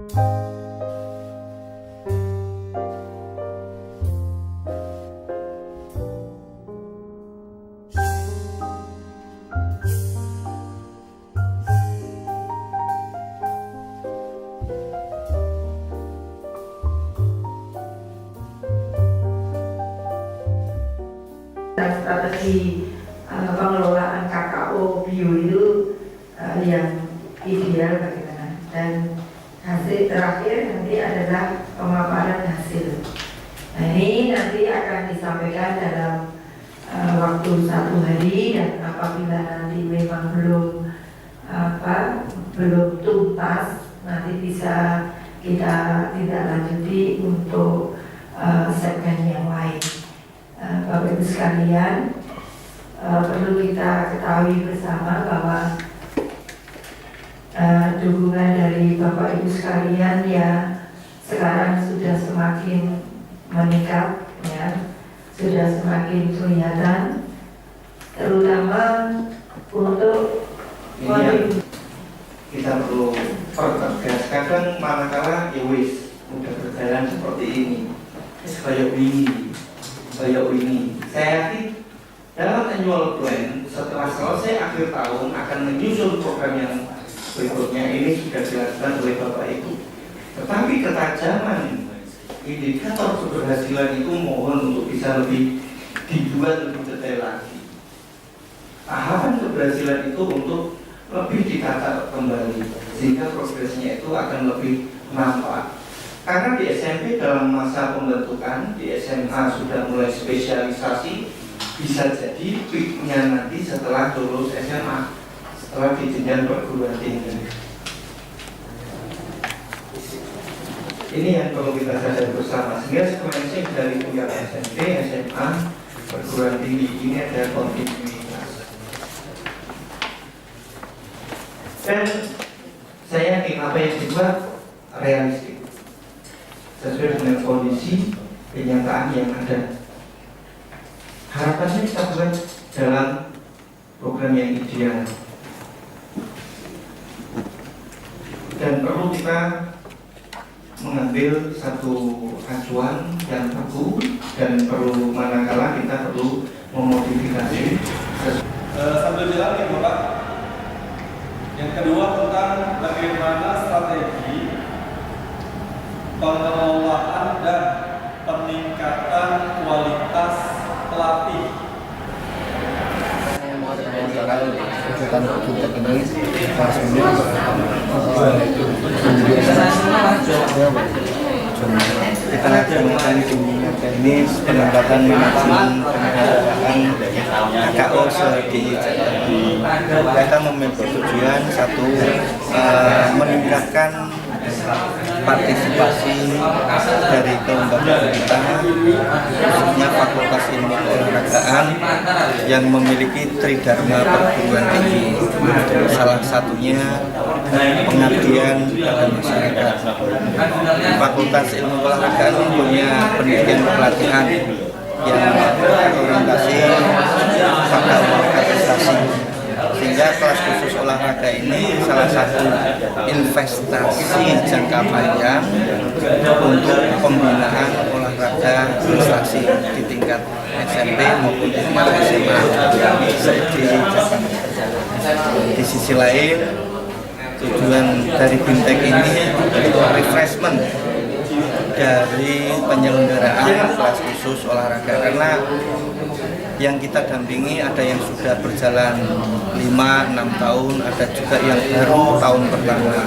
Strategi pengelolaan kakao bio itu yang ideal bagaimana, dan hasil terakhir nanti adalah pemaparan hasil. Nah, ini nanti akan disampaikan dalam waktu 1 hari, dan apabila nanti memang belum tuntas, nanti bisa kita tidak lanjuti untuk segmen yang lain. Bapak Ibu sekalian, perlu kita ketahui bersama bahwa dukungan dari Bapak Ibu sekalian yang sekarang sudah semakin meningkat, ya, sudah semakin kelihatan, terutama untuk kita perlu pertegas. Kadang manakala ya wis udah berjalan seperti ini, kayak ini, saya yakin dalam annual plan setelah selesai akhir tahun akan menyusun program yang berikutnya. Ini sudah dilakukan oleh Bapak Ibu. Tetapi ketajaman indikator keberhasilan itu mohon untuk bisa lebih dibuat lebih detail lagi. Tahapan keberhasilan itu untuk lebih ditata kembali sehingga progresnya itu akan lebih nampak. Karena di SMP dalam masa pembentukan, di SMA sudah mulai spesialisasi, bisa jadi peaknya nanti setelah lulus SMA, setelah di jenjang perguruan tinggi. Ini yang perlu kita sadari bersama, sehingga sequencing dari tingkat SMP, SMA, perguruan tinggi ini ada kontinuitas. Dan saya yakin apa yang dibuat realistik, sesuai dengan kondisi kenyataan yang ada. Harapannya kita buat dalam program yang ideal, dan perlu kita mengambil satu acuan yang baku, dan perlu manakala kita perlu memodifikasi. Sambil jalan ya Bapak. Yang kedua tentang bagaimana strategi pengelolaan dan peningkatan kualitas pelatih. Kegiatan fintech ini kita laksanakan ini peningkatan manajemen penghargaan KKO di Jakarta. Kita memiliki tujuan satu, meningkatkan partisipasi dari kelembagaan kita, khususnya Fakultas Ilmu Keolahragaan yang memiliki tridharma perguruan tinggi. Salah satunya pengabdian pada masyarakat. Fakultas Ilmu Keolahragaan punya pendidikan pelatihan yang berorientasi pada prestasi, sehingga kelas khusus olahraga ini salah satu investasi jangka panjang untuk pembinaan olahraga prestasi di tingkat SMP maupun di tingkat SMA di Jakarta. Di sisi lain, tujuan dari Bintek ini refreshment dari penyelenggaraan kelas khusus olahraga, karena yang kita dampingi ada yang sudah berjalan 5-6 tahun, ada juga yang baru tahun pertama,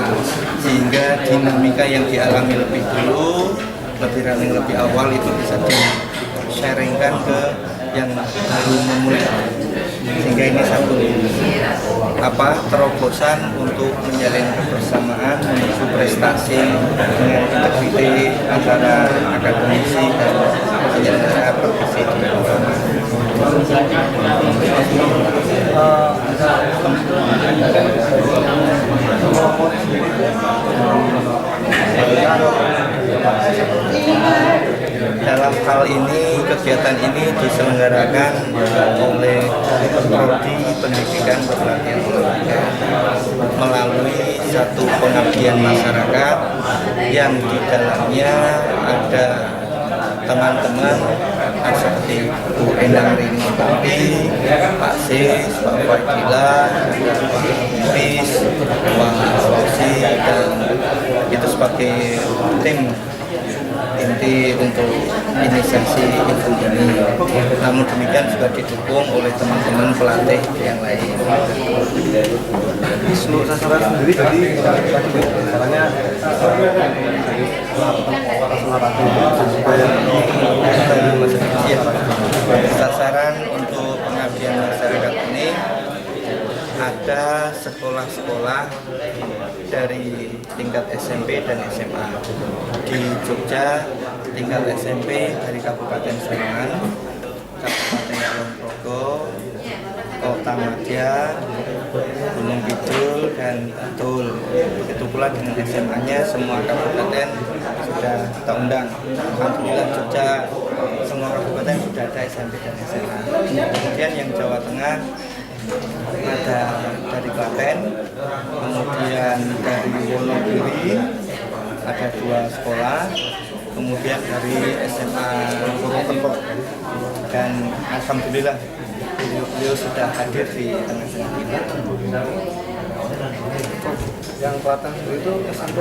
sehingga dinamika yang dialami lebih dulu, lebih running lebih awal itu bisa di-sharingkan ke yang baru memulai, sehingga ini satu terobosan untuk menjalin kebersamaan menuju prestasi dengan integritas antara akademisi dan penyelenggara profesi di Dalam hal ini, kegiatan ini diselenggarakan oleh Prodi Pendidikan Pelatihan Olahraga melalui satu pengabdian masyarakat yang di dalamnya ada teman-teman seperti Bu Endang Rini Pati, Pak Sis, Pak Fadila, Pak Pis, Pak Rosi, dan itu sebagai tim inti untuk inisiasi event ini. Namun demikian juga didukung oleh teman-teman pelatih yang lain. Di seluruh sasaran sendiri tadi caranya sasaran untuk pengabdian masyarakat ini ada sekolah-sekolah dari tingkat SMP dan SMA. Di Jogja tingkat SMP dari Kabupaten Sleman, Kabupaten Kulon Progo, Kota Madya, Gunung Kidul, dan Bantul. Begitu pula dengan SMA-nya semua kabupaten sudah kita undang. Alhamdulillah Jogja semua kabupaten sudah ada SMP dan SMA. Kemudian yang Jawa Tengah ada dari Klaten, kemudian dari Wonogiri ada 2 sekolah, kemudian dari SMA Purwokerto, dan alhamdulillah beliau sudah hadir di tengah-tengah kita. yang Klaten sendiri itu SMP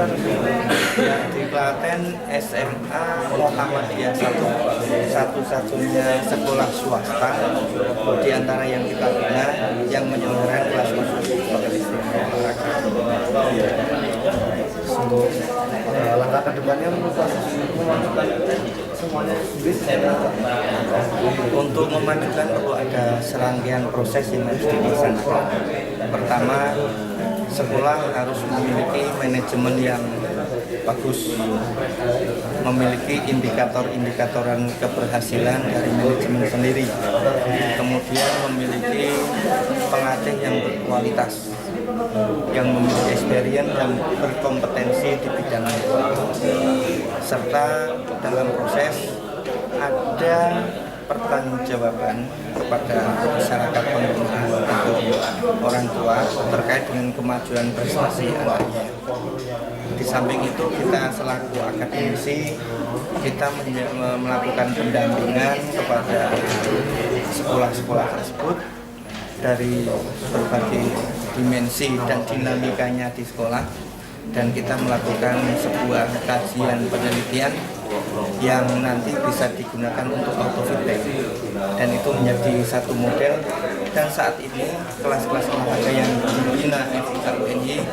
Yang di Klaten SMA Muhammadiyah 1, satu-satunya sekolah swasta di antara yang kita bina yang menyelenggarakan kelas khusus olahraga. untuk langkah ke depannya menurut memajukan semuanya sendiri. Untuk memajukan perlu ada serangkaian proses yang harus dilaksanakan. Pertama, sekolah harus memiliki manajemen yang bagus, memiliki indikator-indikatoran keberhasilan dari manajemen sendiri, kemudian memiliki pelatih yang berkualitas, yang memiliki experience dan berkompetensi di bidangnya, serta dalam proses ada pertanggungjawaban kepada masyarakat pengguna atau orang tua terkait dengan kemajuan prestasi anaknya. Di samping itu kita selaku akademisi kita melakukan pendampingan kepada sekolah-sekolah tersebut dari berbagai dimensi dan dinamikanya di sekolah, dan kita melakukan sebuah kajian penelitian yang nanti bisa digunakan untuk autofeedback, dan itu menjadi satu model. Dan saat ini kelas-kelas olahraga yang dibina FIKUNY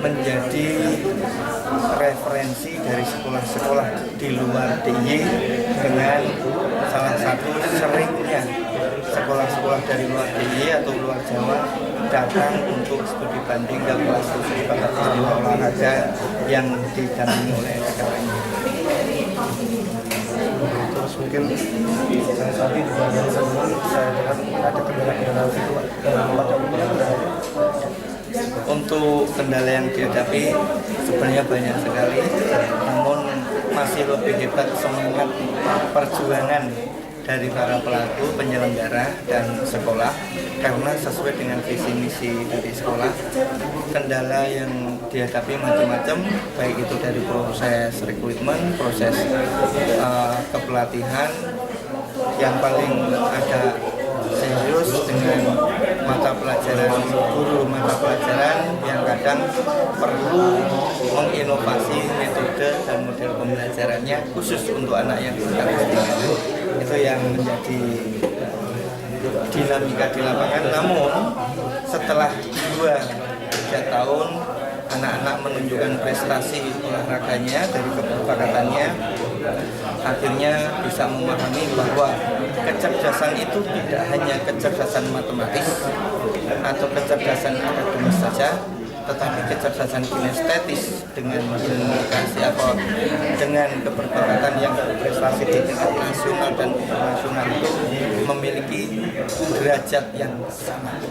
menjadi referensi dari sekolah-sekolah di luar DIY, dengan salah satu seringnya sekolah-sekolah dari luar DIY atau luar Jawa datang untuk studi banding dan kelas khusus bakat istimewa olahraga yang didampingi oleh FIKUNY. Terus mungkin saya tadi juga dari sebelum saya dengar ada kendala-kendala itu pada umumnya. Untuk kendala yang dihadapi sebenarnya banyak sekali, namun masih lebih hebat semangat perjuangan dari para pelaku, penyelenggara, dan sekolah, karena sesuai dengan visi misi dari sekolah. Kendala yang dihadapi macam-macam, baik itu dari proses rekrutmen, proses kepelatihan, yang paling ada serius dengan mata pelajaran, guru mata pelajaran yang kadang perlu menginovasi metode dan model pembelajarannya khusus untuk anak yang berkarakteristik. Itu yang menjadi dinamika di lapangan. Namun setelah 2-3 tahun anak-anak menunjukkan prestasi olahraganya dari keberbakatannya, akhirnya bisa memahami bahwa kecerdasan itu tidak hanya kecerdasan matematis atau kecerdasan akademis saja, tetapi kecerdasan kinestetis dengan komunikasi atau dengan keberbakatan yang berprestasi di tingkat nasional dan internasional itu memiliki derajat yang sama.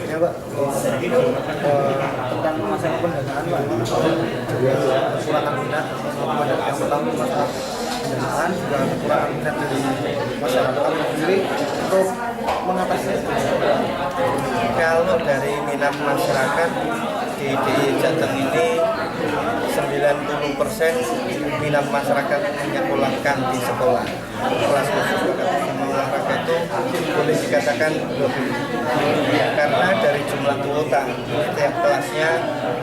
Ya Pak, tentang masalah pendanaan Pak, kekurangan minat, yang pertama masalah pendanaan juga kekurangan minat dari masyarakat sendiri untuk mengatasi. Kalau dari minat masyarakat di Jateng ini 90% minat masyarakat menyekolahkan di sekolah. Kelas khusus bersama olahraga itu boleh dikatakan hobi. Karena dari jumlah kuota setiap kelasnya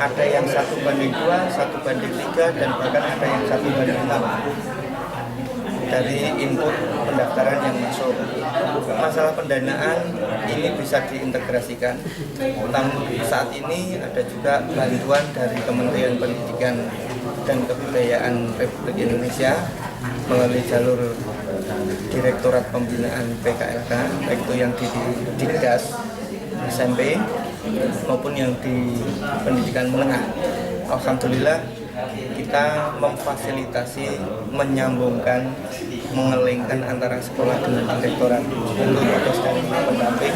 ada yang 1:2, 1:3, dan bahkan ada yang 1:6 dari input pendaftaran yang masuk. Masalah pendanaan ini bisa diintegrasikan. Namun saat ini ada juga bantuan dari Kementerian Pendidikan dan Kebudayaan Republik Indonesia melalui jalur Direktorat Pembinaan PKLK, baik itu yang di Dikdas SMP maupun yang di pendidikan menengah. Alhamdulillah kita memfasilitasi, menyambungkan, mengelingkan antara sekolah dengan direktorat untuk tugas dan pendamping,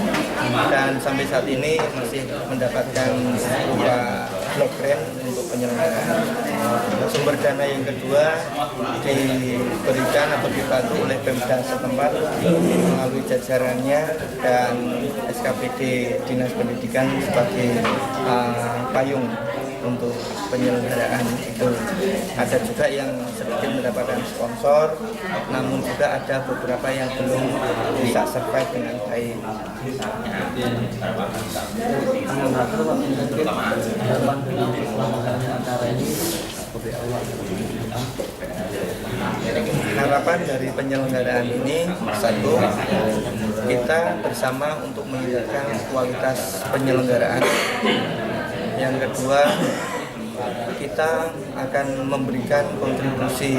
dan sampai saat ini masih mendapatkan berupa blok grant untuk penyelenggaraan. Sumber dana yang kedua diberikan atau dibantu oleh Pemda setempat melalui jajarannya dan SKPD Dinas Pendidikan sebagai payung untuk penyelenggaraan itu. Ada juga yang sedikit mendapatkan sponsor, namun juga ada beberapa yang belum bisa survive dengan baik. Harapan dari penyelenggaraan ini, satu, kita bersama untuk meningkatkan kualitas penyelenggaraan. Yang kedua, kita akan memberikan kontribusi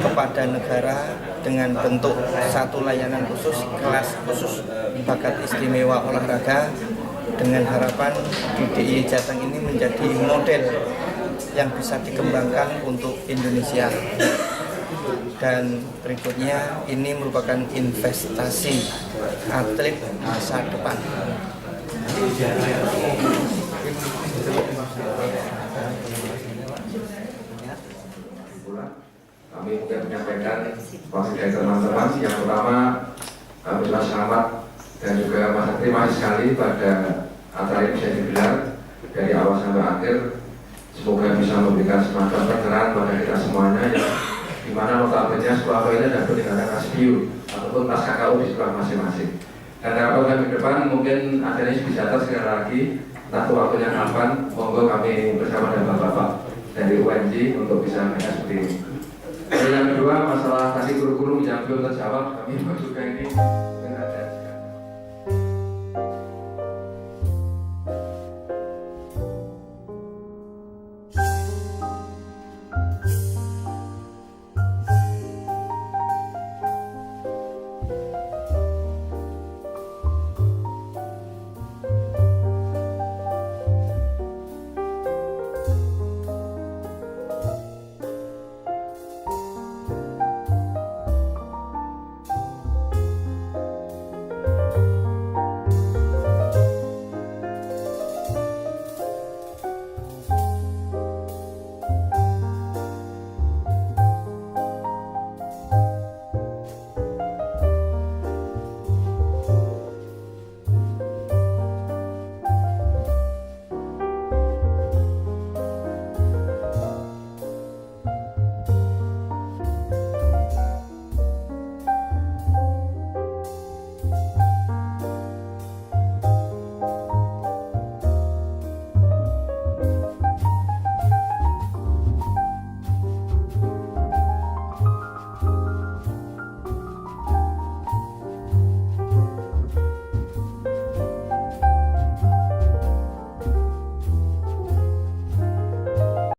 kepada negara dengan bentuk satu layanan khusus, kelas khusus bakat istimewa olahraga, dengan harapan DIY Jateng ini menjadi model yang bisa dikembangkan untuk Indonesia. Dan berikutnya, ini merupakan investasi atlet masa depan. Kami mungkin menyampaikan posisi dari teman-teman. Yang pertama, ucapkan selamat dan juga terima kasih sekali pada acara ini bisa digelar dari awal sampai akhir. Semoga bisa memberikan semacam pencerahan pada kita semuanya, yang dimana notabene sekolah ini ada peningkatan KSBU ataupun pas KKU di sekolah masing-masing. Dan harapan kami ke depan mungkin acara ini bisa sekali lagi, entah waktunya kapan, monggo kami bersama dengan Bapak dari UNJ untuk bisa mengenai seperti ini. Dan yang kedua, masalah tadi guru-guru yang belum terjawab, kami juga ini